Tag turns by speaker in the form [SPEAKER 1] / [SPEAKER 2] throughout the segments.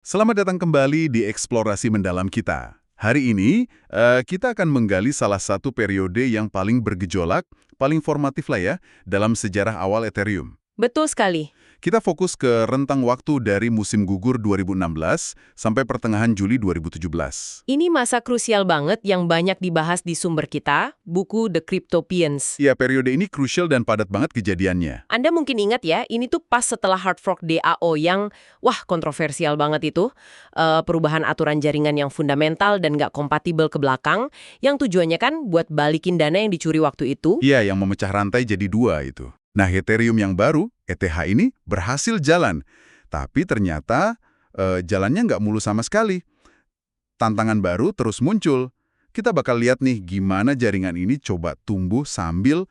[SPEAKER 1] Selamat datang kembali di eksplorasi mendalam kita. Hari ini, kita akan menggali salah satu periode yang paling bergejolak, paling formatif lah ya, dalam sejarah awal Ethereum.
[SPEAKER 2] Betul sekali.
[SPEAKER 1] Kita fokus ke rentang waktu dari musim gugur 2016 sampai pertengahan Juli 2017.
[SPEAKER 2] Ini masa krusial banget yang banyak dibahas di sumber kita, buku The Cryptopians.
[SPEAKER 1] Ya, periode ini krusial dan padat banget kejadiannya.
[SPEAKER 2] Anda mungkin ingat ya, ini tuh pas setelah hard fork DAO yang, kontroversial banget itu. Perubahan aturan jaringan yang fundamental dan nggak kompatibel ke belakang, yang tujuannya kan buat balikin dana yang dicuri waktu itu.
[SPEAKER 1] Iya, yang memecah rantai jadi dua itu. Nah, Ethereum yang baru, ETH ini, berhasil jalan. Tapi ternyata jalannya nggak mulus sama sekali. Tantangan baru terus muncul. Kita bakal lihat nih gimana jaringan ini coba tumbuh sambil,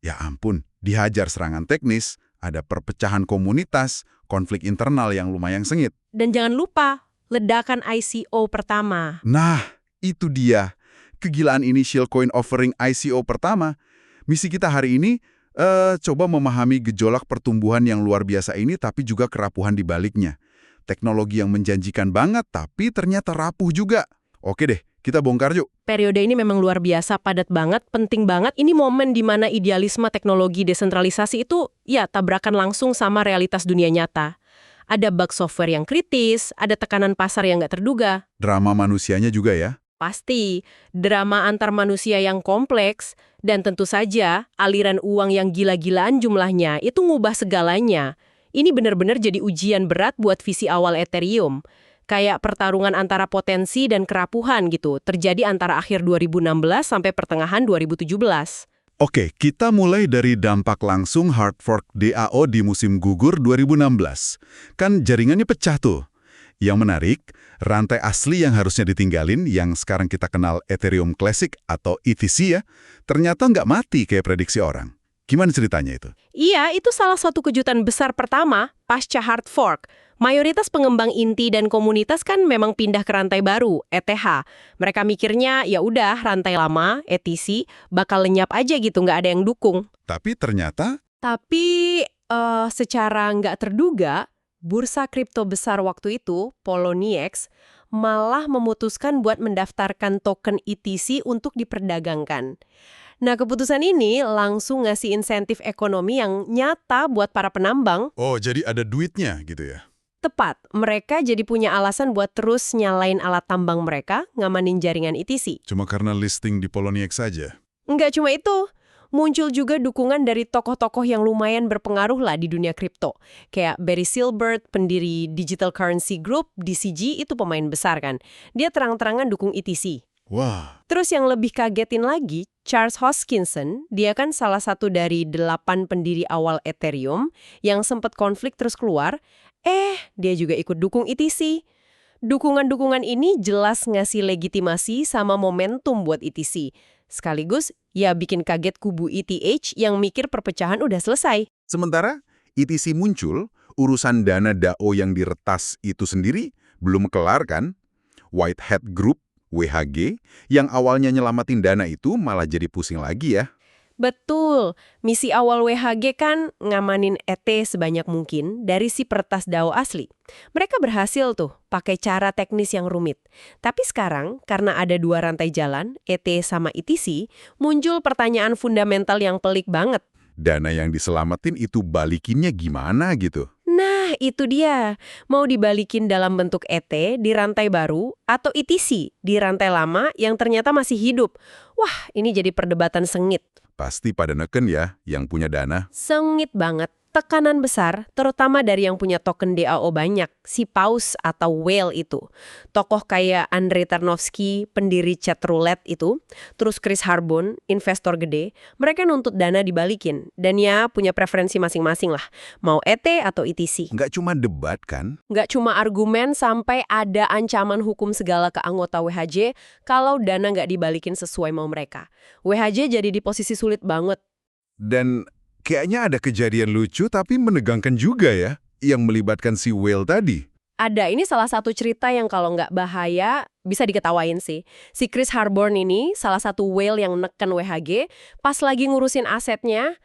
[SPEAKER 1] ya ampun, dihajar serangan teknis, ada perpecahan komunitas, konflik internal yang lumayan sengit.
[SPEAKER 2] Dan jangan lupa, ledakan ICO pertama.
[SPEAKER 1] Nah, itu dia. Kegilaan initial coin offering ICO pertama. Misi kita hari ini coba memahami gejolak pertumbuhan yang luar biasa ini tapi juga kerapuhan di baliknya. Teknologi yang menjanjikan banget tapi ternyata rapuh juga. Oke deh, kita bongkar yuk.
[SPEAKER 2] Periode ini memang luar biasa, padat banget, penting banget. Ini momen di mana idealisme teknologi desentralisasi itu ya tabrakan langsung sama realitas dunia nyata. Ada bug software yang kritis, ada tekanan pasar yang nggak terduga.
[SPEAKER 1] Drama manusianya juga ya.
[SPEAKER 2] Pasti, drama antar manusia yang kompleks, dan tentu saja aliran uang yang gila-gilaan jumlahnya itu ngubah segalanya. Ini benar-benar jadi ujian berat buat visi awal Ethereum. Kayak pertarungan antara potensi dan kerapuhan gitu, terjadi antara akhir 2016 sampai pertengahan 2017.
[SPEAKER 1] Oke, kita mulai dari dampak langsung hard fork DAO di musim gugur 2016. Kan jaringannya pecah tuh. Yang menarik, rantai asli yang harusnya ditinggalin, yang sekarang kita kenal Ethereum Classic atau ETC ya, ternyata nggak mati kayak prediksi orang. Gimana ceritanya itu?
[SPEAKER 2] Iya, itu salah satu kejutan besar pertama pasca hard fork. Mayoritas pengembang inti dan komunitas kan memang pindah ke rantai baru, ETH. Mereka mikirnya ya udah rantai lama, ETC, bakal lenyap aja gitu, nggak ada yang dukung.
[SPEAKER 1] Tapi ternyata...
[SPEAKER 2] Secara nggak terduga, bursa kripto besar waktu itu, Poloniex, malah memutuskan buat mendaftarkan token ETC untuk diperdagangkan. Nah, keputusan ini langsung ngasih insentif ekonomi yang nyata buat para penambang.
[SPEAKER 1] Oh, jadi ada duitnya gitu ya?
[SPEAKER 2] Tepat, mereka jadi punya alasan buat terus nyalain alat tambang mereka, ngamanin jaringan ETC.
[SPEAKER 1] Cuma karena listing di Poloniex saja?
[SPEAKER 2] Nggak cuma itu. Muncul juga dukungan dari tokoh-tokoh yang lumayan berpengaruh lah di dunia kripto. Kayak Barry Silbert, pendiri Digital Currency Group, DCG, itu pemain besar kan. Dia terang-terangan dukung ETC.
[SPEAKER 1] Wah.
[SPEAKER 2] Terus yang lebih kagetin lagi, Charles Hoskinson, dia kan salah satu dari 8 pendiri awal Ethereum yang sempat konflik terus keluar, dia juga ikut dukung ETC. Dukungan-dukungan ini jelas ngasih legitimasi sama momentum buat ETC. Sekaligus, ya bikin kaget kubu ETH yang mikir perpecahan udah selesai.
[SPEAKER 1] Sementara ETC muncul, urusan dana DAO yang diretas itu sendiri belum kelar kan? Whitehead Group, WHG, yang awalnya nyelamatin dana itu malah jadi pusing lagi ya.
[SPEAKER 2] Betul, misi awal WHG kan ngamanin ETH sebanyak mungkin dari si peretas DAO asli. Mereka berhasil tuh pakai cara teknis yang rumit. Tapi sekarang, karena ada dua rantai jalan, ETH sama ETC, muncul pertanyaan fundamental yang pelik banget.
[SPEAKER 1] Dana yang diselamatin itu balikinnya gimana gitu?
[SPEAKER 2] Nah, itu dia. Mau dibalikin dalam bentuk ETH di rantai baru atau ETC di rantai lama yang ternyata masih hidup. Wah, ini jadi perdebatan sengit.
[SPEAKER 1] Pasti pada neken ya, yang punya dana.
[SPEAKER 2] Sengit banget. Tekanan besar, terutama dari yang punya token DAO banyak, si Paus atau Whale itu. Tokoh kayak Andrei Tarnowski, pendiri Chatroulette itu, terus Chris Harbon, investor gede, mereka nuntut dana dibalikin. Dan ya punya preferensi masing-masing lah, mau ETH atau ETC.
[SPEAKER 1] Nggak cuma debat kan?
[SPEAKER 2] Nggak cuma argumen sampai ada ancaman hukum segala ke anggota WHJ kalau dana nggak dibalikin sesuai mau mereka. WHJ jadi di posisi sulit banget.
[SPEAKER 1] Dan kayaknya ada kejadian lucu tapi menegangkan juga ya, yang melibatkan si Whale tadi.
[SPEAKER 2] Ada, ini salah satu cerita yang kalau nggak bahaya, bisa diketawain sih. Si Chris Harbon ini, salah satu whale yang neken WHG, pas lagi ngurusin asetnya,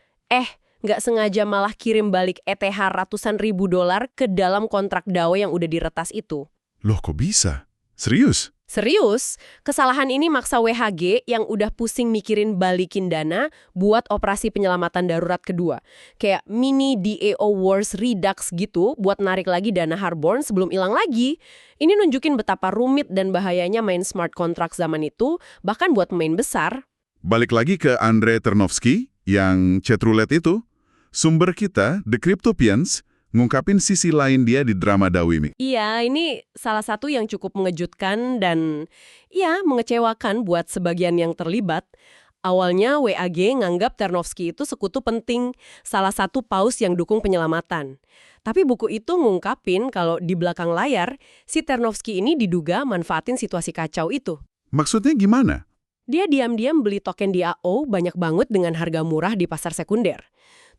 [SPEAKER 2] nggak sengaja malah kirim balik ETH ratusan ribu dolar ke dalam kontrak DAO yang udah diretas itu.
[SPEAKER 1] Loh kok bisa? Serius?
[SPEAKER 2] Serius, kesalahan ini maksa WHG yang udah pusing mikirin balikin dana buat operasi penyelamatan darurat kedua. Kayak mini DAO Wars Redux gitu buat narik lagi dana Harborn sebelum hilang lagi. Ini nunjukin betapa rumit dan bahayanya main smart contract zaman itu, bahkan buat pemain besar.
[SPEAKER 1] Balik lagi ke Andre Ternovsky yang chat roulette itu. Sumber kita, The Cryptopians, ngungkapin sisi lain dia di drama DAO ini.
[SPEAKER 2] Iya, ini salah satu yang cukup mengejutkan dan ya mengecewakan buat sebagian yang terlibat. Awalnya WAG nganggap Ternovsky itu sekutu penting, salah satu paus yang dukung penyelamatan. Tapi buku itu ngungkapin kalau di belakang layar, si Ternovsky ini diduga manfaatin situasi kacau itu.
[SPEAKER 1] Maksudnya gimana?
[SPEAKER 2] Dia diam-diam beli token DAO banyak banget dengan harga murah di pasar sekunder.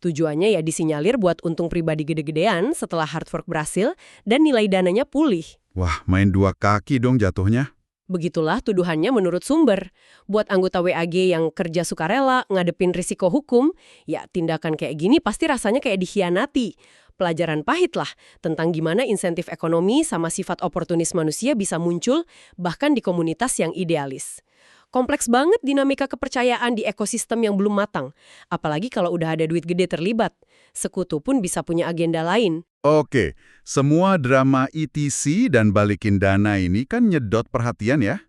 [SPEAKER 2] Tujuannya ya disinyalir buat untung pribadi gede-gedean setelah hard fork berhasil dan nilai dananya pulih.
[SPEAKER 1] Wah, main dua kaki dong jatuhnya.
[SPEAKER 2] Begitulah tuduhannya menurut sumber. Buat anggota WAG yang kerja sukarela, ngadepin risiko hukum, ya tindakan kayak gini pasti rasanya kayak dikhianati. Pelajaran pahit lah tentang gimana insentif ekonomi sama sifat oportunis manusia bisa muncul bahkan di komunitas yang idealis. Kompleks banget dinamika kepercayaan di ekosistem yang belum matang. Apalagi kalau udah ada duit gede terlibat. Sekutu pun bisa punya agenda lain.
[SPEAKER 1] Oke, semua drama ETC dan balikin dana ini kan nyedot perhatian ya.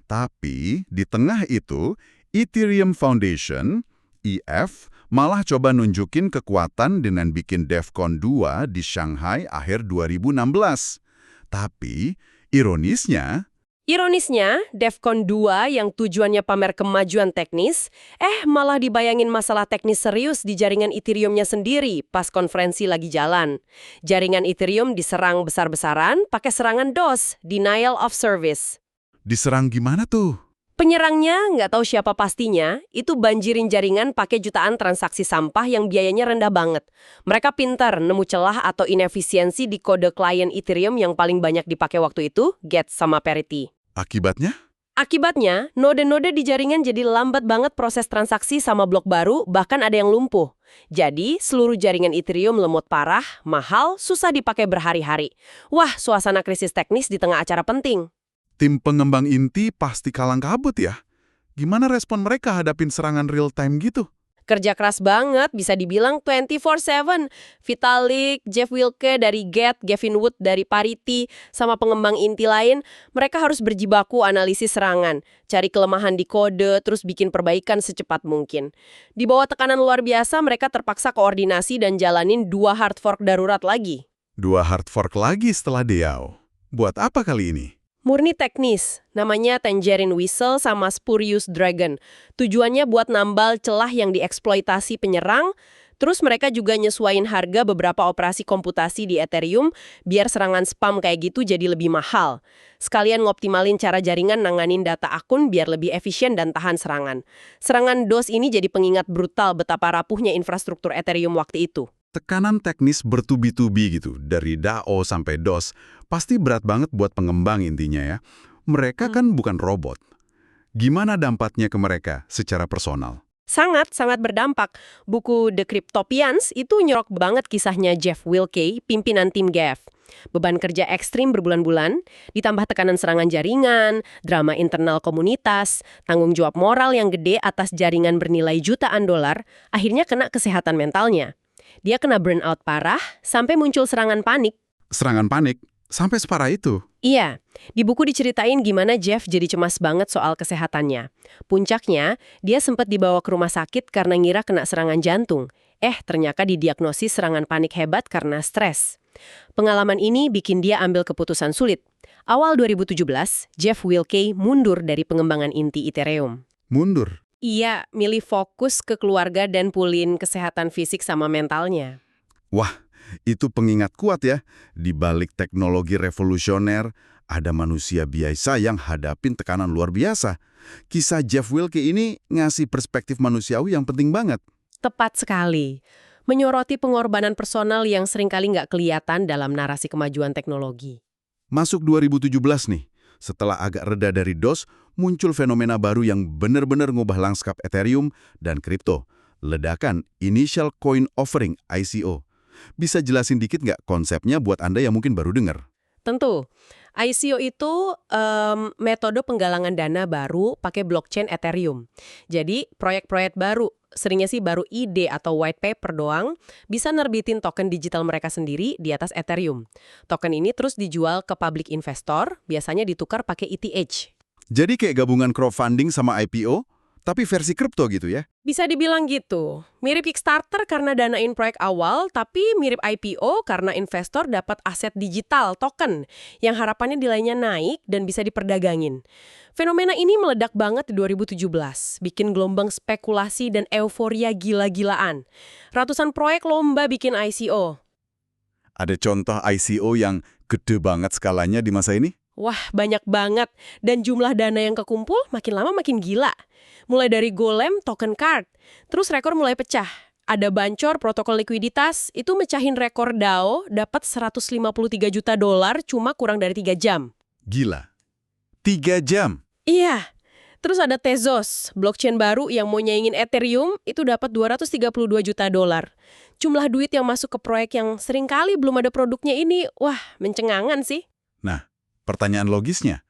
[SPEAKER 1] Tapi di tengah itu, Ethereum Foundation, EF, malah coba nunjukin kekuatan dengan bikin DevCon 2 di Shanghai akhir 2016. Tapi, ironisnya,
[SPEAKER 2] DevCon 2 yang tujuannya pamer kemajuan teknis, malah dibayangin masalah teknis serius di jaringan Ethereum-nya sendiri pas konferensi lagi jalan. Jaringan Ethereum diserang besar-besaran pakai serangan DOS, Denial of Service.
[SPEAKER 1] diserang gimana tuh?
[SPEAKER 2] Penyerangnya, nggak tahu siapa pastinya, itu banjirin jaringan pakai jutaan transaksi sampah yang biayanya rendah banget. Mereka pintar nemu celah atau inefisiensi di kode klien Ethereum yang paling banyak dipakai waktu itu, Get sama Parity.
[SPEAKER 1] Akibatnya?
[SPEAKER 2] Akibatnya, node-node di jaringan jadi lambat banget proses transaksi sama blok baru, bahkan ada yang lumpuh. Jadi, seluruh jaringan Ethereum lemot parah, mahal, susah dipakai berhari-hari. Wah, suasana krisis teknis di tengah acara penting.
[SPEAKER 1] Tim pengembang inti pasti kalang kabut ya? Gimana respon mereka hadapin serangan real-time gitu?
[SPEAKER 2] Kerja keras banget, bisa dibilang 24/7. Vitalik, Jeff Wilke dari Get, Gavin Wood dari Parity, sama pengembang inti lain, mereka harus berjibaku analisis serangan, cari kelemahan di kode, terus bikin perbaikan secepat mungkin. Di bawah tekanan luar biasa, mereka terpaksa koordinasi dan jalanin 2 hard fork darurat lagi.
[SPEAKER 1] 2 hard fork lagi setelah DAO. Buat apa kali ini?
[SPEAKER 2] Murni teknis, namanya Tangerine Whistle sama Spurious Dragon. Tujuannya buat nambal celah yang dieksploitasi penyerang, terus mereka juga nyesuaiin harga beberapa operasi komputasi di Ethereum biar serangan spam kayak gitu jadi lebih mahal. Sekalian ngoptimalin cara jaringan nanganin data akun biar lebih efisien dan tahan serangan. Serangan DOS ini jadi pengingat brutal betapa rapuhnya infrastruktur Ethereum waktu itu.
[SPEAKER 1] Tekanan teknis bertubi-tubi gitu, dari DAO sampai DOS, pasti berat banget buat pengembang intinya ya. Mereka kan bukan robot. Gimana dampaknya ke mereka secara personal?
[SPEAKER 2] Sangat berdampak. Buku The Cryptopians itu nyorok banget kisahnya Jeff Wilke, pimpinan tim GAF. Beban kerja ekstrim berbulan-bulan, ditambah tekanan serangan jaringan, drama internal komunitas, tanggung jawab moral yang gede atas jaringan bernilai jutaan dolar, akhirnya kena kesehatan mentalnya. Dia kena burnout parah, sampai muncul serangan panik.
[SPEAKER 1] Serangan panik? Sampai separah itu?
[SPEAKER 2] Iya, di buku diceritain gimana Jeff jadi cemas banget soal kesehatannya. Puncaknya, dia sempat dibawa ke rumah sakit karena ngira kena serangan jantung. Ternyata didiagnosis serangan panik hebat karena stres. Pengalaman ini bikin dia ambil keputusan sulit. Awal 2017, Jeff Wilke mundur dari pengembangan inti Ethereum.
[SPEAKER 1] Mundur?
[SPEAKER 2] Iya, milih fokus ke keluarga dan pulihin kesehatan fisik sama mentalnya.
[SPEAKER 1] Wah, itu pengingat kuat ya. Di balik teknologi revolusioner, ada manusia biasa yang hadapin tekanan luar biasa. Kisah Jeff Wilke ini ngasih perspektif manusiawi yang penting banget.
[SPEAKER 2] Tepat sekali. Menyoroti pengorbanan personal yang seringkali nggak kelihatan dalam narasi kemajuan teknologi.
[SPEAKER 1] Masuk 2017 nih, setelah agak reda dari DOS, muncul fenomena baru yang benar-benar ngubah lanskap Ethereum dan kripto. Ledakan Initial Coin Offering, ICO. Bisa jelasin dikit nggak konsepnya buat Anda yang mungkin baru dengar?
[SPEAKER 2] Tentu. ICO itu metode penggalangan dana baru pakai blockchain Ethereum. Jadi proyek-proyek baru, seringnya sih baru ide atau white paper doang, bisa nerbitin token digital mereka sendiri di atas Ethereum. Token ini terus dijual ke public investor, biasanya ditukar pakai ETH.
[SPEAKER 1] Jadi kayak gabungan crowdfunding sama IPO, tapi versi kripto gitu ya?
[SPEAKER 2] Bisa dibilang gitu. Mirip Kickstarter karena danain proyek awal, tapi mirip IPO karena investor dapat aset digital, token, yang harapannya nilainya naik dan bisa diperdagangin. Fenomena ini meledak banget di 2017, bikin gelombang spekulasi dan euforia gila-gilaan. Ratusan proyek lomba bikin ICO.
[SPEAKER 1] Ada contoh ICO yang gede banget skalanya di masa ini?
[SPEAKER 2] Wah, banyak banget. Dan jumlah dana yang kekumpul makin lama makin gila. Mulai dari Golem, token card. Terus rekor mulai pecah. Ada Bancor, protokol likuiditas, itu mecahin rekor DAO, dapat $153 juta cuma kurang dari 3 jam.
[SPEAKER 1] Gila. 3 jam?
[SPEAKER 2] Iya. Terus ada Tezos, blockchain baru yang mau nyaingin Ethereum, itu dapat $232 juta. Jumlah duit yang masuk ke proyek yang seringkali belum ada produknya ini, wah, mencengangan sih.
[SPEAKER 1] Nah, pertanyaan logisnya,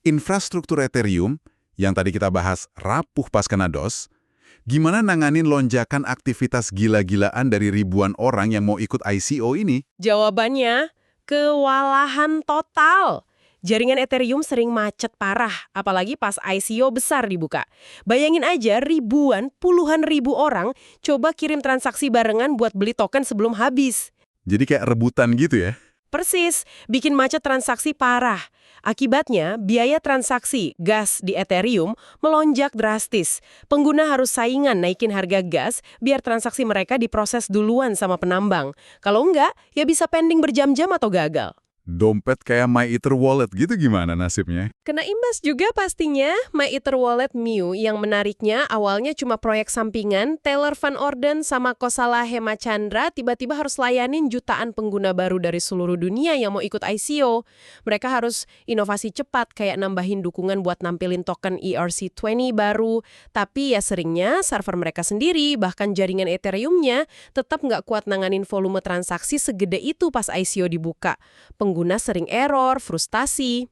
[SPEAKER 1] infrastruktur Ethereum yang tadi kita bahas rapuh pas kena DOS, gimana nanganin lonjakan aktivitas gila-gilaan dari ribuan orang yang mau ikut ICO ini?
[SPEAKER 2] Jawabannya, kewalahan total. Jaringan Ethereum sering macet parah, apalagi pas ICO besar dibuka. Bayangin aja ribuan, puluhan ribu orang coba kirim transaksi barengan buat beli token sebelum habis.
[SPEAKER 1] Jadi kayak rebutan gitu ya?
[SPEAKER 2] Persis, bikin macet transaksi parah. Akibatnya, biaya transaksi gas di Ethereum melonjak drastis. Pengguna harus saingan naikin harga gas biar transaksi mereka diproses duluan sama penambang. Kalau enggak, ya bisa pending berjam-jam atau gagal.
[SPEAKER 1] Dompet kayak MyEtherWallet gitu gimana nasibnya?
[SPEAKER 2] Kena imbas juga pastinya MyEtherWallet Mew yang menariknya awalnya cuma proyek sampingan, Taylor Van Orden sama Kosala Hemachandra tiba-tiba harus layanin jutaan pengguna baru dari seluruh dunia yang mau ikut ICO. Mereka harus inovasi cepat kayak nambahin dukungan buat nampilin token ERC20 baru, tapi ya seringnya server mereka sendiri, bahkan jaringan Ethereum-nya tetap nggak kuat nanganin volume transaksi segede itu pas ICO dibuka. Pengguna sering error, frustasi.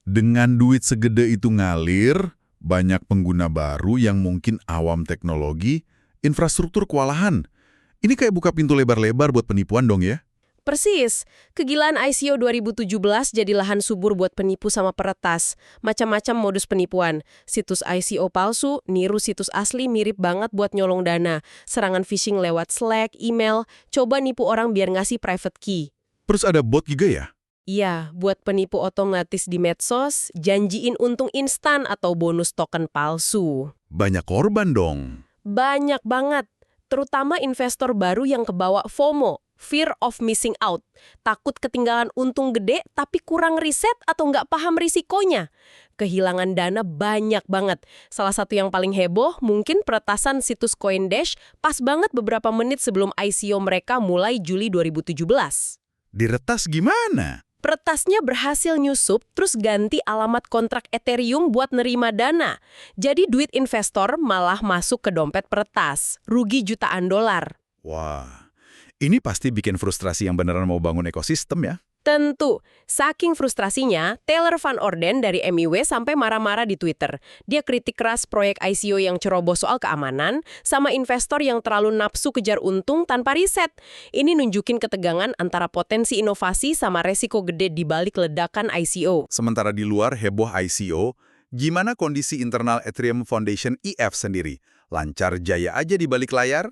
[SPEAKER 1] Dengan duit segede itu ngalir, banyak pengguna baru yang mungkin awam teknologi, infrastruktur kewalahan. Ini kayak buka pintu lebar-lebar buat penipuan dong ya?
[SPEAKER 2] Persis, kegilaan ICO 2017 jadi lahan subur buat penipu sama peretas. Macam-macam modus penipuan. Situs ICO palsu, niru situs asli mirip banget buat nyolong dana. Serangan phishing lewat Slack, email, coba nipu orang biar ngasih private key.
[SPEAKER 1] Terus ada bot juga ya?
[SPEAKER 2] Iya, buat penipu otomatis di medsos, janjiin untung instan atau bonus token palsu.
[SPEAKER 1] Banyak korban dong.
[SPEAKER 2] Banyak banget, terutama investor baru yang kebawa FOMO, fear of missing out. Takut ketinggalan untung gede tapi kurang riset atau nggak paham risikonya. Kehilangan dana banyak banget. Salah satu yang paling heboh mungkin peretasan situs CoinDash pas banget beberapa menit sebelum ICO mereka mulai Juli 2017.
[SPEAKER 1] Diretas gimana?
[SPEAKER 2] Peretasnya berhasil nyusup, terus ganti alamat kontrak Ethereum buat nerima dana. Jadi duit investor malah masuk ke dompet peretas. Rugi jutaan dolar.
[SPEAKER 1] Wah, ini pasti bikin frustrasi yang beneran mau bangun ekosistem ya?
[SPEAKER 2] Tentu, saking frustrasinya, Taylor Van Orden dari MIW sampai marah-marah di Twitter. Dia kritik keras proyek ICO yang ceroboh soal keamanan, sama investor yang terlalu nafsu kejar untung tanpa riset. Ini nunjukin ketegangan antara potensi inovasi sama resiko gede di balik ledakan ICO.
[SPEAKER 1] Sementara di luar heboh ICO, gimana kondisi internal Ethereum Foundation EF sendiri? Lancar jaya aja di balik layar?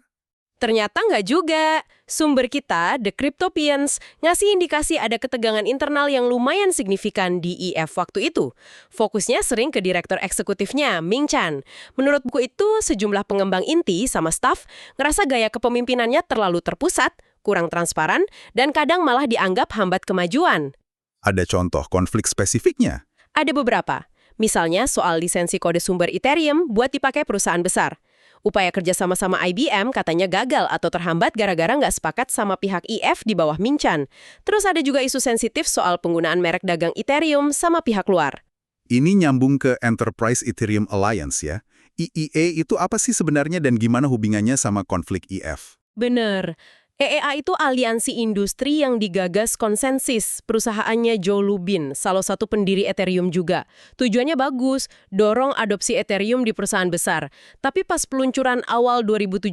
[SPEAKER 2] Ternyata nggak juga. Sumber kita, The Cryptopians, ngasih indikasi ada ketegangan internal yang lumayan signifikan di EF waktu itu. Fokusnya sering ke direktur eksekutifnya, Ming Chan. Menurut buku itu, sejumlah pengembang inti sama staf ngerasa gaya kepemimpinannya terlalu terpusat, kurang transparan, dan kadang malah dianggap hambat kemajuan.
[SPEAKER 1] Ada contoh konflik spesifiknya?
[SPEAKER 2] Ada beberapa. Misalnya soal lisensi kode sumber Ethereum buat dipakai perusahaan besar. Upaya kerjasama sama IBM katanya gagal atau terhambat gara-gara nggak sepakat sama pihak EF di bawah Ming Chan. Terus ada juga isu sensitif soal penggunaan merek dagang Ethereum sama pihak luar.
[SPEAKER 1] Ini nyambung ke Enterprise Ethereum Alliance ya. EEA itu apa sih sebenarnya dan gimana hubungannya sama konflik EF?
[SPEAKER 2] Bener. EEA itu aliansi industri yang digagas Consensus, perusahaannya Joe Lubin, salah satu pendiri Ethereum juga. Tujuannya bagus, dorong adopsi Ethereum di perusahaan besar. Tapi pas peluncuran awal 2017,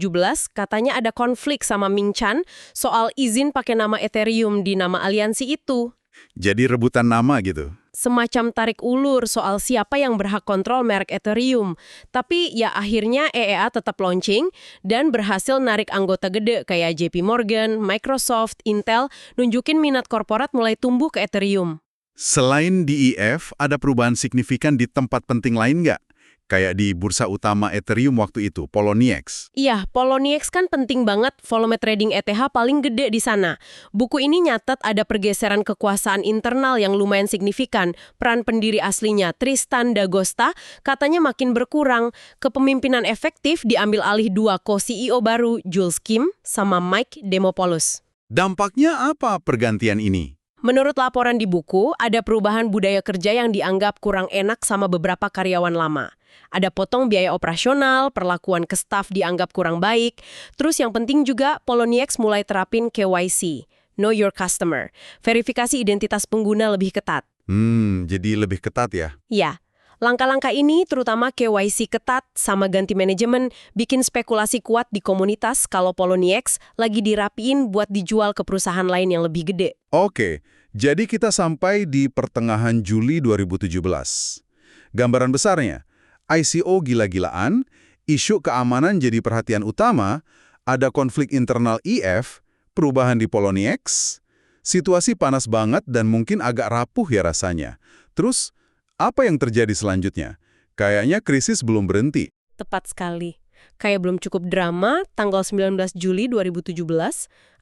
[SPEAKER 2] katanya ada konflik sama Ming Chan soal izin pakai nama Ethereum di nama aliansi itu.
[SPEAKER 1] Jadi rebutan nama gitu.
[SPEAKER 2] Semacam tarik ulur soal siapa yang berhak kontrol merek Ethereum. Tapi ya akhirnya EEA tetap launching dan berhasil narik anggota gede kayak JP Morgan, Microsoft, Intel, nunjukin minat korporat mulai tumbuh ke Ethereum.
[SPEAKER 1] Selain di EF, ada perubahan signifikan di tempat penting lain nggak? Kayak di bursa utama Ethereum waktu itu, Poloniex.
[SPEAKER 2] Iya, Poloniex kan penting banget, volume trading ETH paling gede di sana. Buku ini nyatet ada pergeseran kekuasaan internal yang lumayan signifikan. Peran pendiri aslinya, Tristan da Costa, katanya makin berkurang. Kepemimpinan efektif diambil alih dua co-CEO baru, Jules Kim sama Mike Demopoulos.
[SPEAKER 1] Dampaknya apa pergantian ini?
[SPEAKER 2] Menurut laporan di buku, ada perubahan budaya kerja yang dianggap kurang enak sama beberapa karyawan lama. Ada potong biaya operasional, perlakuan ke staf dianggap kurang baik. Terus yang penting juga, Poloniex mulai terapin KYC, Know Your Customer. Verifikasi identitas pengguna lebih ketat.
[SPEAKER 1] Jadi lebih ketat ya?
[SPEAKER 2] Ya, langkah-langkah ini terutama KYC ketat sama ganti manajemen bikin spekulasi kuat di komunitas kalau Poloniex lagi dirapiin buat dijual ke perusahaan lain yang lebih gede.
[SPEAKER 1] Oke, jadi kita sampai di pertengahan Juli 2017. Gambaran besarnya, ICO gila-gilaan, isu keamanan jadi perhatian utama, ada konflik internal EF, perubahan di Poloniex, situasi panas banget dan mungkin agak rapuh ya rasanya. Terus, apa yang terjadi selanjutnya? Kayaknya krisis belum berhenti.
[SPEAKER 2] Tepat sekali. Kayak belum cukup drama, tanggal 19 Juli 2017,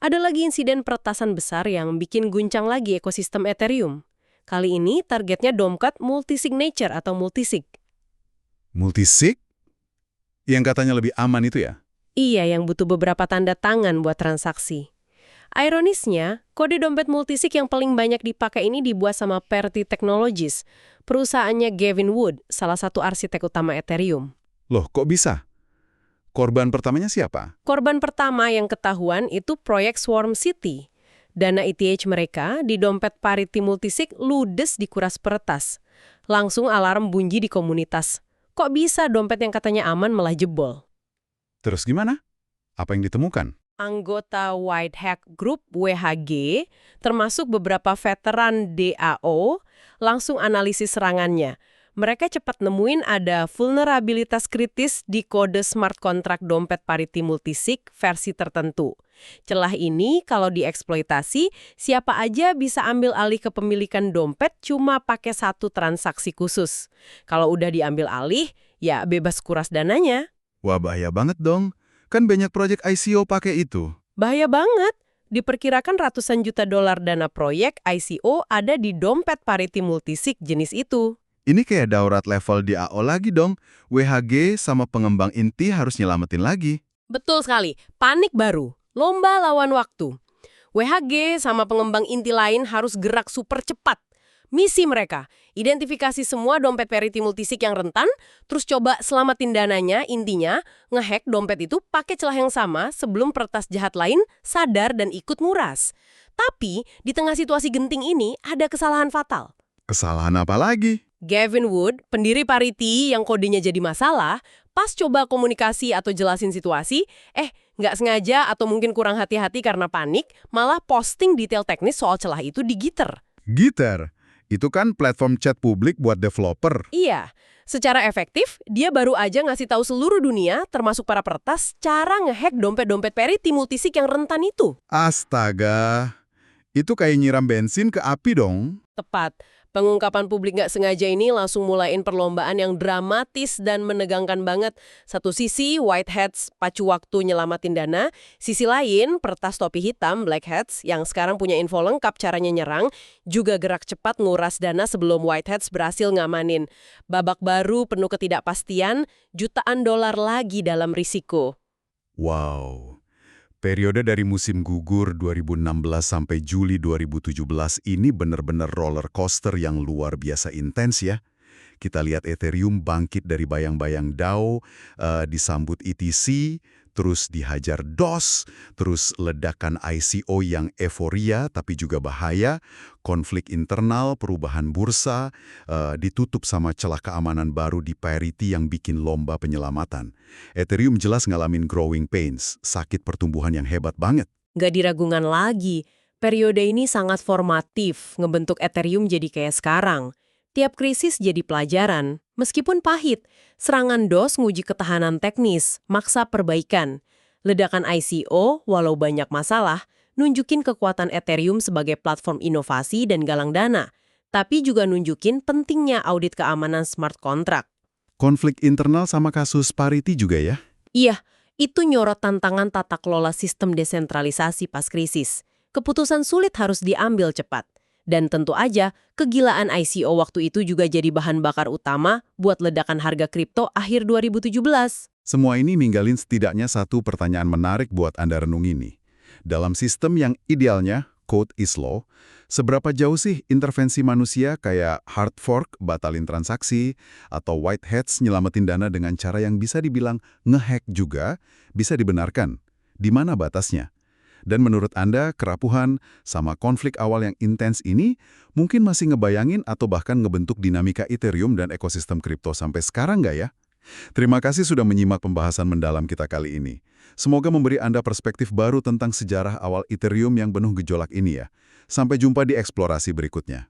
[SPEAKER 2] ada lagi insiden peretasan besar yang bikin guncang lagi ekosistem Ethereum. Kali ini targetnya dompet multi-signature atau multisig.
[SPEAKER 1] Multisig? Yang katanya lebih aman itu ya?
[SPEAKER 2] Iya, yang butuh beberapa tanda tangan buat transaksi. Ironisnya, kode dompet multisig yang paling banyak dipakai ini dibuat sama Perti Technologies, perusahaannya Gavin Wood, salah satu arsitek utama Ethereum.
[SPEAKER 1] Loh, kok bisa? Korban pertamanya siapa?
[SPEAKER 2] Korban pertama yang ketahuan itu proyek Swarm City. Dana ETH mereka di dompet Parity Multisig ludes dikuras peretas. Langsung alarm bunyi di komunitas. Kok bisa dompet yang katanya aman malah jebol?
[SPEAKER 1] Terus gimana? Apa yang ditemukan?
[SPEAKER 2] Anggota White Hat Group WHG, termasuk beberapa veteran DAO, langsung analisis serangannya. Mereka cepat nemuin ada vulnerabilitas kritis di kode smart contract dompet Parity Multisig versi tertentu. Celah ini kalau dieksploitasi, siapa aja bisa ambil alih kepemilikan dompet cuma pakai satu transaksi khusus. Kalau udah diambil alih, ya bebas kuras dananya.
[SPEAKER 1] Wah, bahaya banget dong. Kan banyak proyek ICO pakai itu.
[SPEAKER 2] Bahaya banget. Diperkirakan ratusan juta dolar dana proyek ICO ada di dompet Parity Multisig jenis itu.
[SPEAKER 1] Ini kayak daurat level DAO lagi dong. WHG sama pengembang inti harus nyelamatin lagi.
[SPEAKER 2] Betul sekali. Panik baru. Lomba lawan waktu. WHG sama pengembang inti lain harus gerak super cepat. Misi mereka, identifikasi semua dompet Parity Multisig yang rentan, terus coba selamatin dananya, intinya ngehack dompet itu pakai celah yang sama sebelum peretas jahat lain sadar dan ikut nguras. Tapi, di tengah situasi genting ini ada kesalahan fatal.
[SPEAKER 1] Kesalahan apa lagi?
[SPEAKER 2] Gavin Wood, pendiri Parity yang kodenya jadi masalah, pas coba komunikasi atau jelasin situasi, nggak sengaja atau mungkin kurang hati-hati karena panik, malah posting detail teknis soal celah itu di Gitter.
[SPEAKER 1] Gitter? Itu kan platform chat publik buat developer.
[SPEAKER 2] Iya, secara efektif, dia baru aja ngasih tahu seluruh dunia, termasuk para peretas, cara ngehack dompet-dompet Parity Multisig yang rentan itu.
[SPEAKER 1] Astaga, itu kayak nyiram bensin ke api dong.
[SPEAKER 2] Tepat. Pengungkapan publik nggak sengaja ini langsung mulain perlombaan yang dramatis dan menegangkan banget. Satu sisi, White Hats pacu waktu nyelamatin dana. Sisi lain, peretas topi hitam, Black Hats, yang sekarang punya info lengkap caranya nyerang, juga gerak cepat nguras dana sebelum White Hats berhasil ngamanin. Babak baru penuh ketidakpastian, jutaan dolar lagi dalam risiko.
[SPEAKER 1] Wow. Periode dari musim gugur 2016 sampai Juli 2017 ini benar-benar roller coaster yang luar biasa intens ya. Kita lihat Ethereum bangkit dari bayang-bayang DAO, disambut ETC, terus dihajar DOS, terus ledakan ICO yang euforia tapi juga bahaya, konflik internal, perubahan bursa, ditutup sama celah keamanan baru di Parity yang bikin lomba penyelamatan. Ethereum jelas ngalamin growing pains, sakit pertumbuhan yang hebat banget.
[SPEAKER 2] Nggak diragukan lagi, periode ini sangat formatif, ngebentuk Ethereum jadi kayak sekarang. Tiap krisis jadi pelajaran, meskipun pahit. Serangan DOS nguji ketahanan teknis, maksa perbaikan. Ledakan ICO, walau banyak masalah, nunjukin kekuatan Ethereum sebagai platform inovasi dan galang dana. Tapi juga nunjukin pentingnya audit keamanan smart contract.
[SPEAKER 1] Konflik internal sama kasus Parity juga ya?
[SPEAKER 2] Iya, itu nyorot tantangan tata kelola sistem desentralisasi pas krisis. Keputusan sulit harus diambil cepat. Dan tentu aja, kegilaan ICO waktu itu juga jadi bahan bakar utama buat ledakan harga kripto akhir 2017.
[SPEAKER 1] Semua ini ninggalin setidaknya satu pertanyaan menarik buat Anda renung ini. Dalam sistem yang idealnya, code is law, seberapa jauh sih intervensi manusia kayak hard fork, batalin transaksi, atau white hats nyelamatin dana dengan cara yang bisa dibilang ngehack juga, bisa dibenarkan? Di mana batasnya? Dan menurut Anda, kerapuhan sama konflik awal yang intens ini mungkin masih ngebayangin atau bahkan ngebentuk dinamika Ethereum dan ekosistem kripto sampai sekarang nggak ya? Terima kasih sudah menyimak pembahasan mendalam kita kali ini. Semoga memberi Anda perspektif baru tentang sejarah awal Ethereum yang penuh gejolak ini ya. Sampai jumpa di eksplorasi berikutnya.